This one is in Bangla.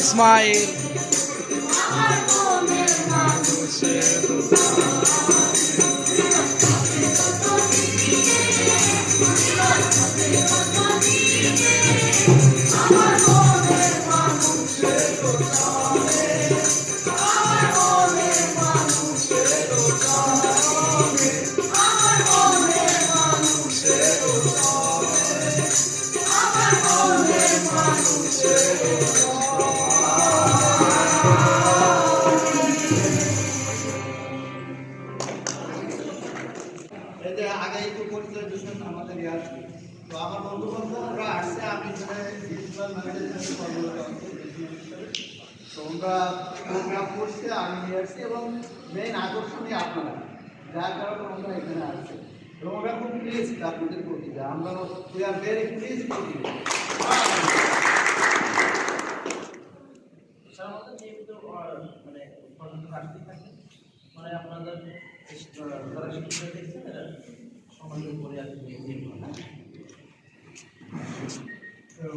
Smile. আগে একটু পরিচয় দিচ্ছেন আমাদের ইয়ার তো আমার বন্ধু বান্ধবরা আসছে আমি ডিজিটাল ম্যানেজমেন্ট কর্মরত তো আমরা প্রোগ্রাম করছি আমি নিয়ে আসছি এবং মেইন আকর্ষণই আপনারা যার কারণে আমরা এখানে আসছি এবং আমরা খুব প্লিজ আপনাদের প্রতি আমরা উই আর ভেরি প্লিজ প্রতি মানে আসতে থাকে মানে আপনাদের যারা শিক্ষা দেখছেন এরা সমাজের উপরে আসবে তো